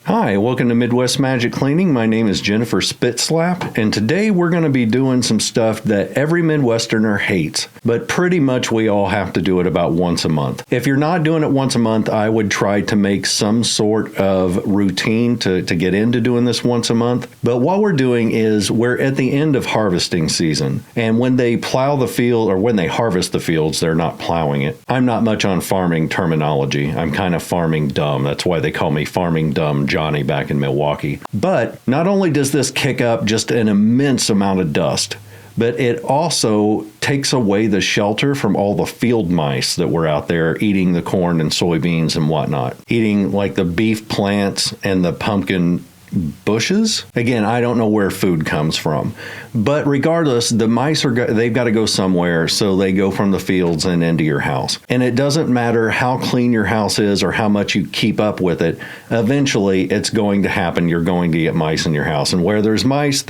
Hi, welcome to Midwest Magic Cleaning. My name is Jennifer Spitslap, and today we're going to be doing some stuff that every Midwesterner hates, but pretty much we all have to do it about once a month. If you're not doing it once a month, I would try to make some sort of routine to get into doing this once a month. But what we're doing is we're at the end of harvesting season, and when they plow the field, or when they harvest the fields, they're not plowing it. I'm not much on farming terminology. I'm kind of farming dumb. That's why they call me Farming Dumb Johnny back in Milwaukee. But not only does this kick up just an immense amount of dust, but it also takes away the shelter from all the field mice that were out there eating the corn and soybeans and whatnot, eating like the beef plants and the pumpkin bushes. Again, I don't know where food comes from, but regardless, the mice they've got to go somewhere, so they go from the fields and into your house. And it doesn't matter how clean your house is or how much you keep up with it. Eventually, it's going to happen. You're going to get mice in your house, and where there's mice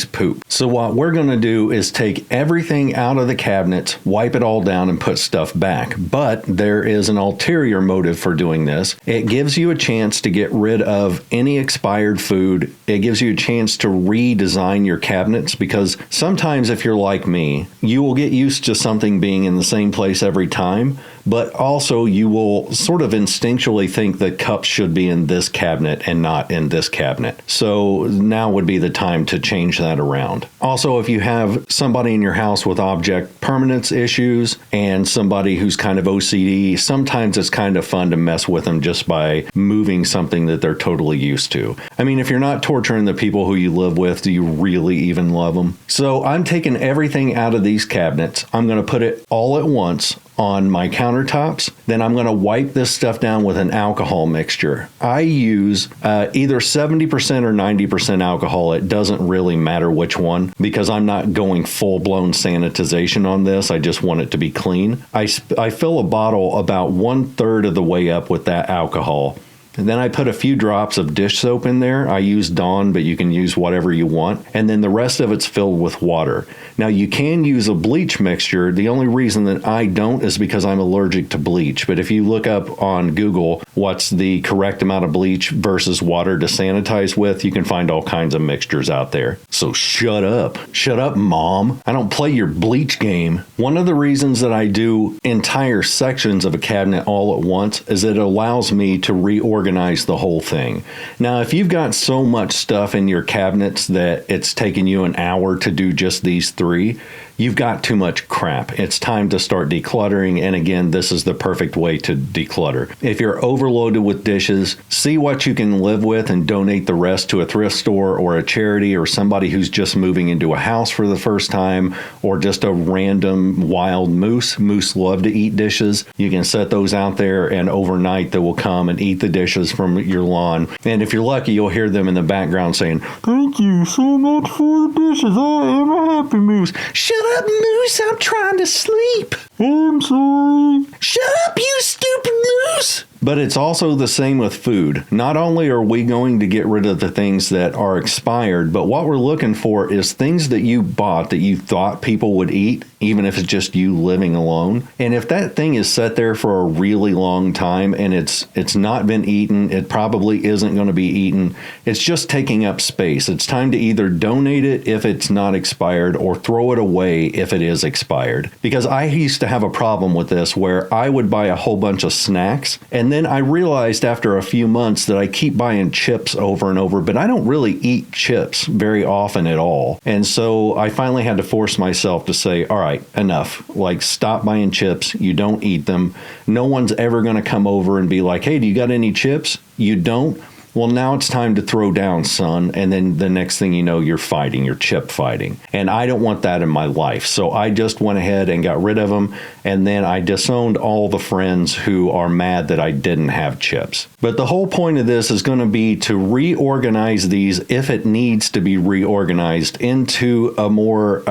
poop. So what we're going to do is take everything out of the cabinets, wipe it all down, and put stuff back. But there is an ulterior motive for doing this. It gives you a chance to get rid of any expired food. It gives you a chance to redesign your cabinets, because sometimes if you're like me, you will get used to something being in the same place every time, but also you will sort of instinctually think that cups should be in this cabinet and not in this cabinet. So now would be the time to change that around. Also, if you have somebody in your house with object permanence issues and somebody who's kind of OCD, sometimes it's kind of fun to mess with them just by moving something that they're totally used to. I mean, if you're not torturing the people who you live with, do you really even love them? So I'm taking everything out of these cabinets. I'm going to put it all at once on my countertops. Then I'm going to wipe this stuff down with an alcohol mixture. I use either 70% or 90% alcohol. It doesn't really matter which one, because I'm not going full-blown sanitization on this. I just want it to be clean. I fill a bottle about 1/3 of the way up with that alcohol. And then I put a few drops of dish soap in there. I use Dawn, but you can use whatever you want. And then the rest of it's filled with water. Now, you can use a bleach mixture. The only reason that I don't is because I'm allergic to bleach. But if you look up on Google what's the correct amount of bleach versus water to sanitize with, you can find all kinds of mixtures out there. So shut up. Shut up, Mom. I don't play your bleach game. One of the reasons that I do entire sections of a cabinet all at once is it allows me to reorganize the whole thing. Now, if you've got so much stuff in your cabinets that it's taken you an hour to do just these three, you've got too much crap. It's time to start decluttering, and again, this is the perfect way to declutter. If you're overloaded with dishes, see what you can live with and donate the rest to a thrift store or a charity or somebody who's just moving into a house for the first time, or just a random wild moose. Moose love to eat dishes. You can set those out there, and overnight they will come and eat the dishes from your lawn. And if you're lucky, you'll hear them in the background saying, "Thank you so much for the dishes. I am a happy moose." Shut up, Moose. I'm trying to sleep. I'm sorry. Shut up, you stupid moose. But it's also the same with food. Not only are we going to get rid of the things that are expired, but what we're looking for is things that you bought that you thought people would eat, even if it's just you living alone. And if that thing is set there for a really long time and it's not been eaten, it probably isn't going to be eaten. It's just taking up space. It's time to either donate it if it's not expired or throw it away if it is expired. Because I used to have a problem with this where I would buy a whole bunch of snacks, and then I realized after a few months that I keep buying chips over and over, but I don't really eat chips very often at all. And so I finally had to force myself to say, all right, enough. Like, stop buying chips. You don't eat them. No one's ever going to come over and be like, hey, do you got any chips? You don't? Well, now it's time to throw down, son. And then the next thing you know, you're chip fighting. And I don't want that in my life. So I just went ahead and got rid of them. And then I disowned all the friends who are mad that I didn't have chips. But the whole point of this is going to be to reorganize these, if it needs to be reorganized, into a more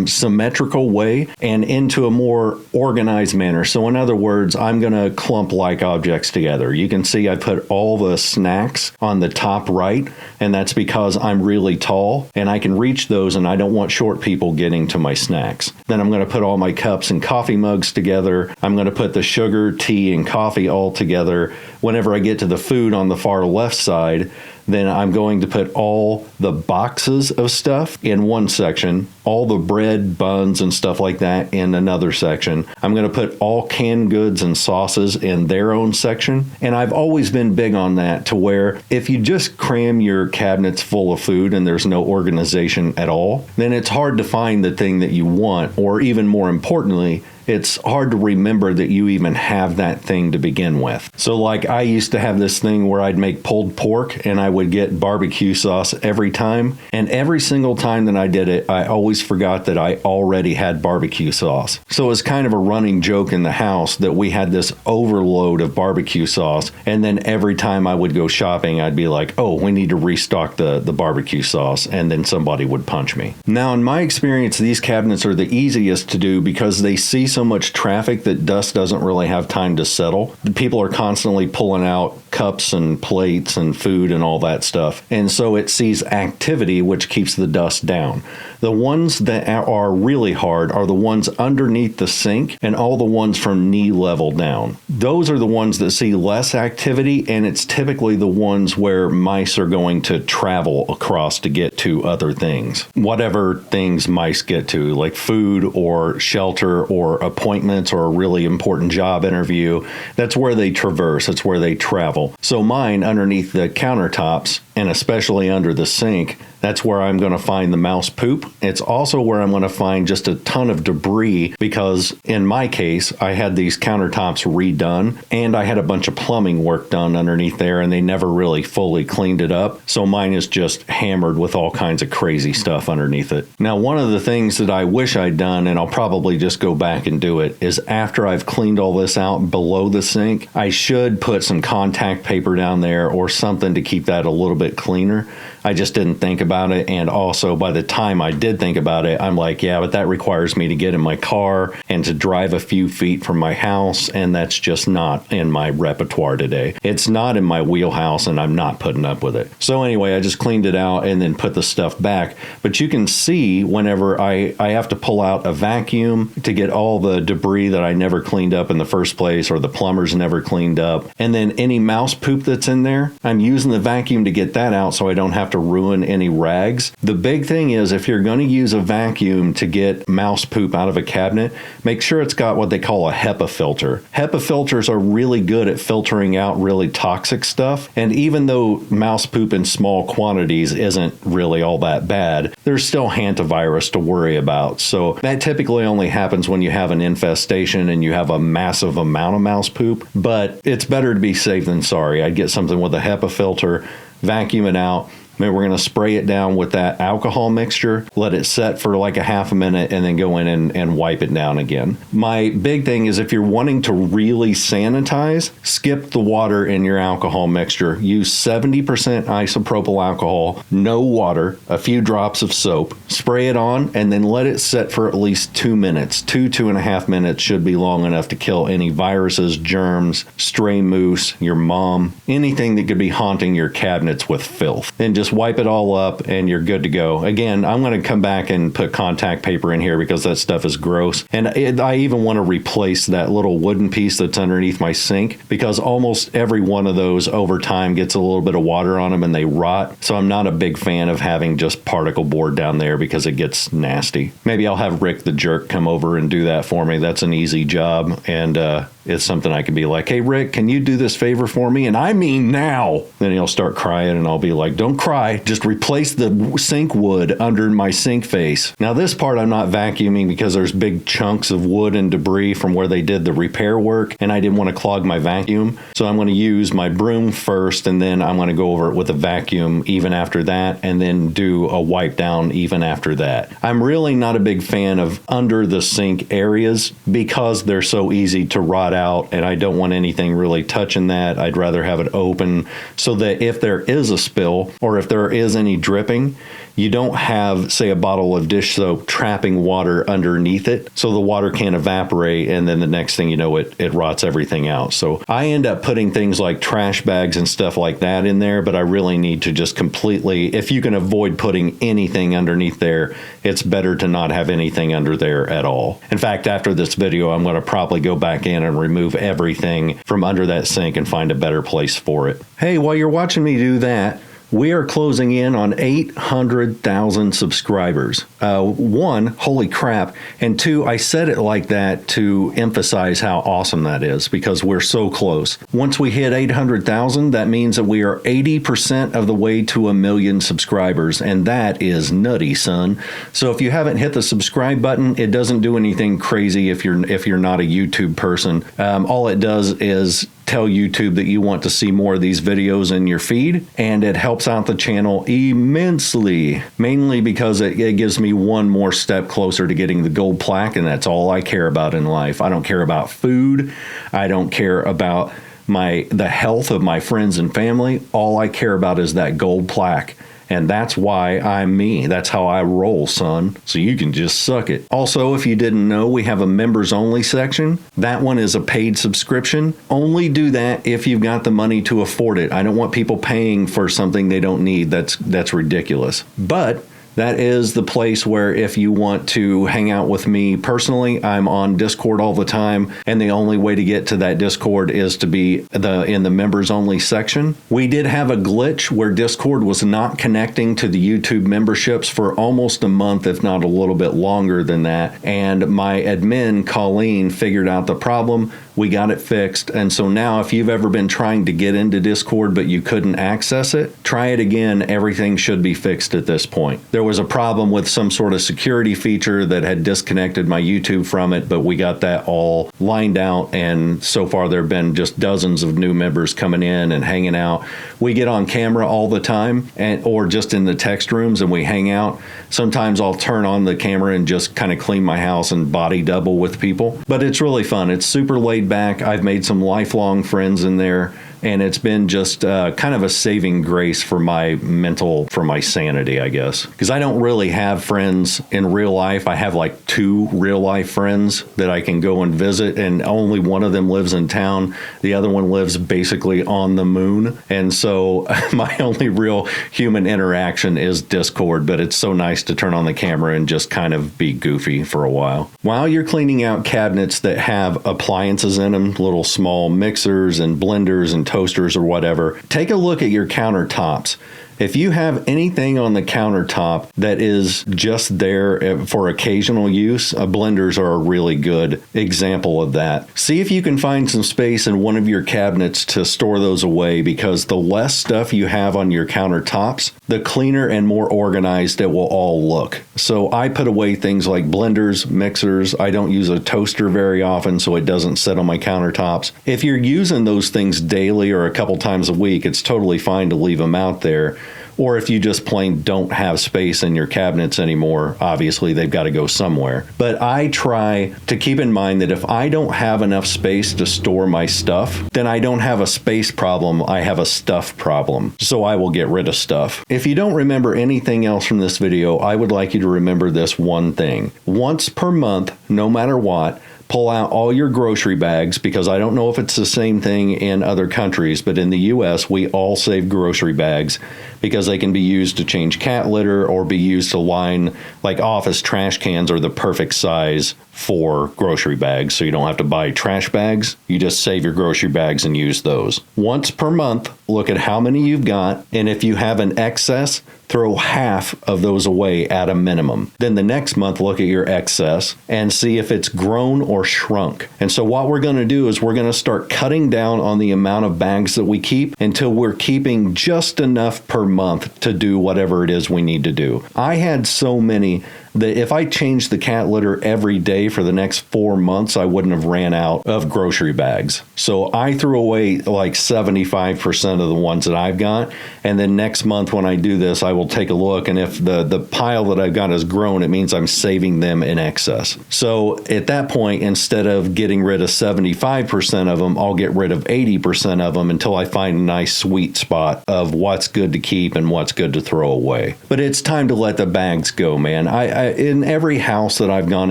symmetrical way and into a more organized manner. So in other words, I'm going to clump like objects together. You can see I put all the snacks on the top right, and that's because I'm really tall and I can reach those, and I don't want short people getting to my snacks. Then I'm going to put all my cups and coffee mugs together. I'm going to put the sugar, tea, and coffee all together whenever I get to the food on the far left side, then I'm going to put all the boxes of stuff in one section, all the bread, buns, and stuff like that in another section. I'm going to put all canned goods and sauces in their own section. And I've always been big on that, to where if you just cram your cabinets full of food and there's no organization at all, then it's hard to find the thing that you want, or even more importantly, it's hard to remember that you even have that thing to begin with. So like, I used to have this thing where I'd make pulled pork and I would get barbecue sauce every time. And every single time that I did it, I always forgot that I already had barbecue sauce. So it was kind of a running joke in the house that we had this overload of barbecue sauce. And then every time I would go shopping, I'd be like, oh, we need to restock the barbecue sauce. And then somebody would punch me. Now, in my experience, these cabinets are the easiest to do because they see so much traffic that dust doesn't really have time to settle. People are constantly pulling out cups and plates and food and all that stuff. And so it sees activity, which keeps the dust down. The ones that are really hard are the ones underneath the sink and all the ones from knee level down. Those are the ones that see less activity, and it's typically the ones where mice are going to travel across to get to other things. Whatever things mice get to, like food or shelter or appointments or a really important job interview, that's where they traverse, it's where they travel. So mine, underneath the countertops, and especially under the sink, that's where I'm going to find the mouse poop. It's also where I'm going to find just a ton of debris, because in my case, I had these countertops redone and I had a bunch of plumbing work done underneath there, and they never really fully cleaned it up. So mine is just hammered with all kinds of crazy stuff underneath it. Now, one of the things that I wish I'd done, and I'll probably just go back and do it, is after I've cleaned all this out below the sink, I should put some contact paper down there or something to keep that a little bit cleaner. I just didn't think about it. And also, by the time I did think about it, I'm like, yeah, but that requires me to get in my car and to drive a few feet from my house. And that's just not in my repertoire today. It's not in my wheelhouse, and I'm not putting up with it. So anyway, I just cleaned it out and then put the stuff back. But you can see whenever I have to pull out a vacuum to get all the debris that I never cleaned up in the first place, or the plumbers never cleaned up. And then any mouse poop that's in there, I'm using the vacuum to get that out so I don't have to ruin any rags. The big thing is, if you're going to use a vacuum to get mouse poop out of a cabinet, make sure it's got what they call a HEPA filter. HEPA filters are really good at filtering out really toxic stuff. And even though mouse poop in small quantities isn't really all that bad, there's still hantavirus to worry about. So that typically only happens when you have an infestation and you have a massive amount of mouse poop. But it's better to be safe than sorry. I'd get something with a HEPA filter, vacuum it out. Maybe we're going to spray it down with that alcohol mixture, let it set for like a half a minute, and then go in and wipe it down again. My big thing is, if you're wanting to really sanitize, skip the water in your alcohol mixture. Use 70% isopropyl alcohol, no water, a few drops of soap. Spray it on, and then let it set for at least 2 minutes. 2.5 minutes should be long enough to kill any viruses, germs, stray moose, your mom, anything that could be haunting your cabinets with filth. And just wipe it all up and you're good to go. Again, I'm going to come back and put contact paper in here because that stuff is gross. And I even want to replace that little wooden piece that's underneath my sink, because almost every one of those over time gets a little bit of water on them and they rot. So I'm not a big fan of having just particle board down there because it gets nasty. Maybe I'll have Rick the jerk come over and do that for me. That's an easy job. And it's something I can be like, hey, Rick, can you do this favor for me? And I mean now. Then he'll start crying and I'll be like, don't cry. Just replace the sink wood under my sink face. Now, this part I'm not vacuuming because there's big chunks of wood and debris from where they did the repair work, and I didn't want to clog my vacuum. So I'm going to use my broom first, and then I'm going to go over it with a vacuum even after that, and then do a wipe down even after that. I'm really not a big fan of under the sink areas because they're so easy to rot out, and I don't want anything really touching that. I'd rather have it open so that if there is a spill, or if there is any dripping, you don't have, say, a bottle of dish soap trapping water underneath it, so the water can't evaporate, and then the next thing you know, it rots everything out. So I end up putting things like trash bags and stuff like that in there, but I really need to just completely, if you can avoid putting anything underneath there, it's better to not have anything under there at all. In fact, after this video, I'm going to probably go back in and remove everything from under that sink and find a better place for it. Hey, while you're watching me do that, we are closing in on 800,000 subscribers. One, holy crap. And two, I said it like that to emphasize how awesome that is because we're so close. Once we hit 800,000, that means that we are 80% of the way to 1 million subscribers. And that is nutty, son. So if you haven't hit the subscribe button, it doesn't do anything crazy if you're not a YouTube person. All it does is tell YouTube that you want to see more of these videos in your feed, and it helps out the channel immensely, mainly because it gives me one more step closer to getting the gold plaque, and that's all I care about in life. I don't care about food. I don't care about the health of my friends and family. All I care about is that gold plaque. And that's why I'm me. That's how I roll, son. So you can just suck it. Also, if you didn't know, we have a members only section. That one is a paid subscription. Only do that if you've got the money to afford it. I don't want people paying for something they don't need. That's ridiculous. But that is the place where if you want to hang out with me personally, I'm on Discord all the time, and the only way to get to that Discord is to be in the members only section. We did have a glitch where Discord was not connecting to the YouTube memberships for almost a month, if not a little bit longer than that, and my admin, Colleen, figured out the problem. We got it fixed, and so now if you've ever been trying to get into Discord but you couldn't access it, try it again. Everything should be fixed at this point. There was a problem with some sort of security feature that had disconnected my YouTube from it, but we got that all lined out, and so far there have been just dozens of new members coming in and hanging out. We get on camera all the time, or just in the text rooms, and we hang out. Sometimes I'll turn on the camera and just kind of clean my house and body double with people, but it's really fun. It's super laid back. I've made some lifelong friends in there, and it's been just kind of a saving grace for my sanity, I guess. Because I don't really have friends in real life. I have like 2 real life friends that I can go and visit, and only one of them lives in town. The other one lives basically on the moon. And so my only real human interaction is Discord, but it's so nice to turn on the camera and just kind of be goofy for a while. While you're cleaning out cabinets that have appliances in them, little small mixers and blenders and toasters or whatever, take a look at your countertops. If you have anything on the countertop that is just there for occasional use, blenders are a really good example of that. See if you can find some space in one of your cabinets to store those away, because the less stuff you have on your countertops, the cleaner and more organized it will all look. So I put away things like blenders, mixers. I don't use a toaster very often, so it doesn't sit on my countertops. If you're using those things daily or a couple times a week, it's totally fine to leave them out there. Or if you just plain don't have space in your cabinets anymore, obviously they've got to go somewhere. But I try to keep in mind that if I don't have enough space to store my stuff, then I don't have a space problem, I have a stuff problem. So I will get rid of stuff. If you don't remember anything else from this video, I would like you to remember this one thing. Once per month, no matter what, pull out all your grocery bags, because I don't know if it's the same thing in other countries, but in the US, we all save grocery bags because they can be used to change cat litter or be used to line, like office trash cans are the perfect size for grocery bags, so you don't have to buy trash bags. You just save your grocery bags and use those. Once per month, look at how many you've got, and if you have an excess, throw half of those away at a minimum. Then the next month, look at your excess and see if it's grown or shrunk. And so what we're going to do is we're going to start cutting down on the amount of bags that we keep until we're keeping just enough per month to do whatever it is we need to do. I had so many that if I changed the cat litter every day for the next 4 months, I wouldn't have ran out of grocery bags. So I threw away like 75% of the ones that I've got. And then next month when I do this, I will take a look. And if the pile that I've got has grown, it means I'm saving them in excess. So at that point, instead of getting rid of 75% of them, I'll get rid of 80% of them until I find a nice sweet spot of what's good to keep and what's good to throw away. But it's time to let the bags go, man. I in every house that I've gone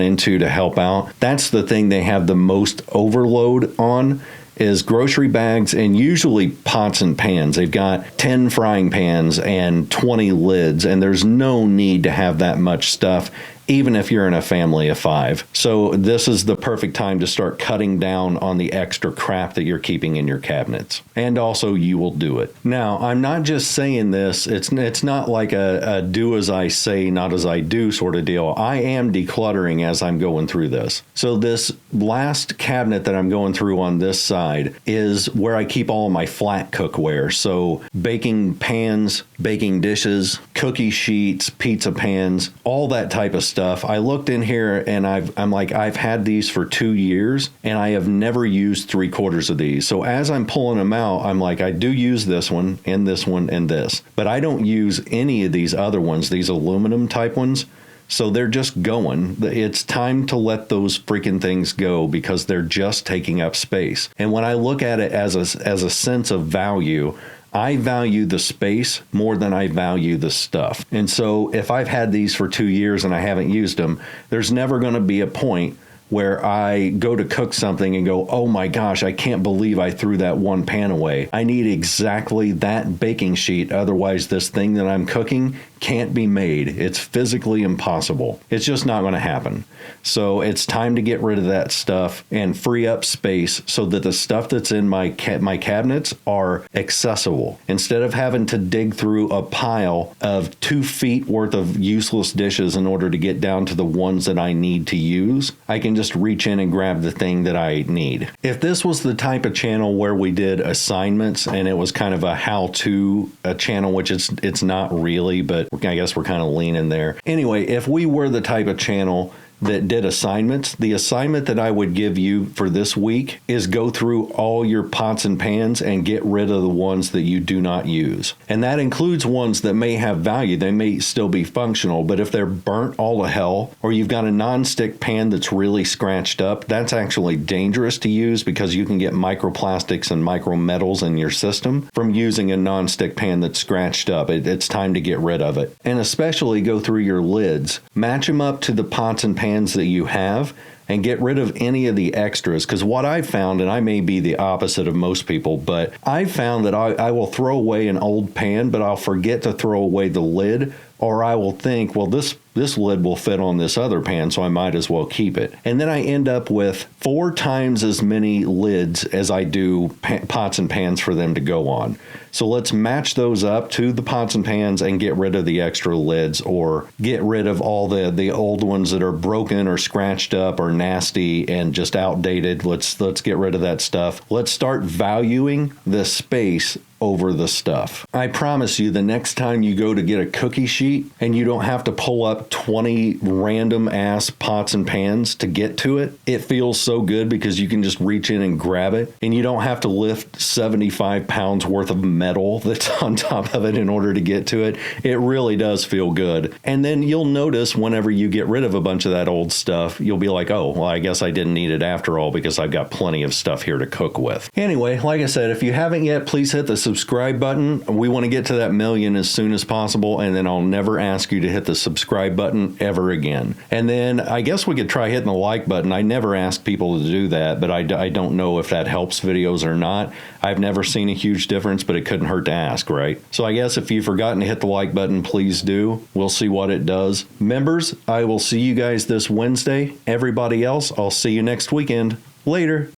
into to help out, that's the thing they have the most overload on is grocery bags and usually pots and pans. They've got 10 frying pans and 20 lids, and there's no need to have that much stuff, even if you're in a family of 5. So this is the perfect time to start cutting down on the extra crap that you're keeping in your cabinets. And also, you will do it. Now, I'm not just saying this. It's not like a do as I say, not as I do sort of deal. I am decluttering as I'm going through this. So this last cabinet that I'm going through on this side is where I keep all of my flat cookware. So baking pans, baking dishes, cookie sheets, pizza pans, all that type of stuff. I looked in here and I've had these for 2 years and I have never used 3/4 of these. So as I'm pulling them out, I'm like, I do use this one and this one and this, but I don't use any of these other ones, these aluminum type ones. So they're just going. It's time to let those freaking things go because they're just taking up space. And when I look at it as a sense of value, I value the space more than I value the stuff. And so if I've had these for 2 years and I haven't used them, there's never going to be a point where I go to cook something and go, oh my gosh, I can't believe I threw that one pan away. I need exactly that baking sheet. Otherwise, this thing that I'm cooking can't be made. It's physically impossible. It's just not going to happen. So it's time to get rid of that stuff and free up space so that the stuff that's in my cabinets are accessible. Instead of having to dig through a pile of 2 feet worth of useless dishes in order to get down to the ones that I need to use, I can just reach in and grab the thing that I need. If this was the type of channel where we did assignments and it was kind of a how-to channel, which it's not really, but I guess we're kind of leaning there. Anyway, if we were the type of channel that did assignments, the assignment that I would give you for this week is go through all your pots and pans and get rid of the ones that you do not use. And that includes ones that may have value. They may still be functional, but if they're burnt all to hell, or you've got a non-stick pan that's really scratched up, that's actually dangerous to use because you can get microplastics and micrometals in your system from using a non-stick pan that's scratched up. It's time to get rid of it. And especially go through your lids. Match them up to the pots and pans that you have and get rid of any of the extras. Because what I've found, and I may be the opposite of most people, but I've found that I will throw away an old pan, but I'll forget to throw away the lid, or I will think, well, this lid will fit on this other pan, so I might as well keep it. And then I end up with 4 times as many lids as I do pots and pans for them to go on. So let's match those up to the pots and pans and get rid of the extra lids, or get rid of all the old ones that are broken or scratched up or nasty and just outdated. Let's get rid of that stuff. Let's start valuing the space over the stuff. I promise you, the next time you go to get a cookie sheet and you don't have to pull up 20 random ass pots and pans to get to it, it feels so good because you can just reach in and grab it, and you don't have to lift 75 pounds worth of metal that's on top of it in order to get to it. It really does feel good. And then you'll notice whenever you get rid of a bunch of that old stuff, you'll be like, oh, well, I guess I didn't need it after all because I've got plenty of stuff here to cook with. Anyway, like I said, if you haven't yet, please hit the subscribe button. We want to get to that 1 million as soon as possible, and then I'll never ask you to hit the subscribe button ever again. And then I guess we could try hitting the like button. I never ask people to do that, but I don't know if that helps videos or not. I've never seen a huge difference, but it couldn't hurt to ask, right? So I guess if you've forgotten to hit the like button, please do. We'll see what it does. Members, I will see you guys this Wednesday. Everybody else, I'll see you next weekend. Later.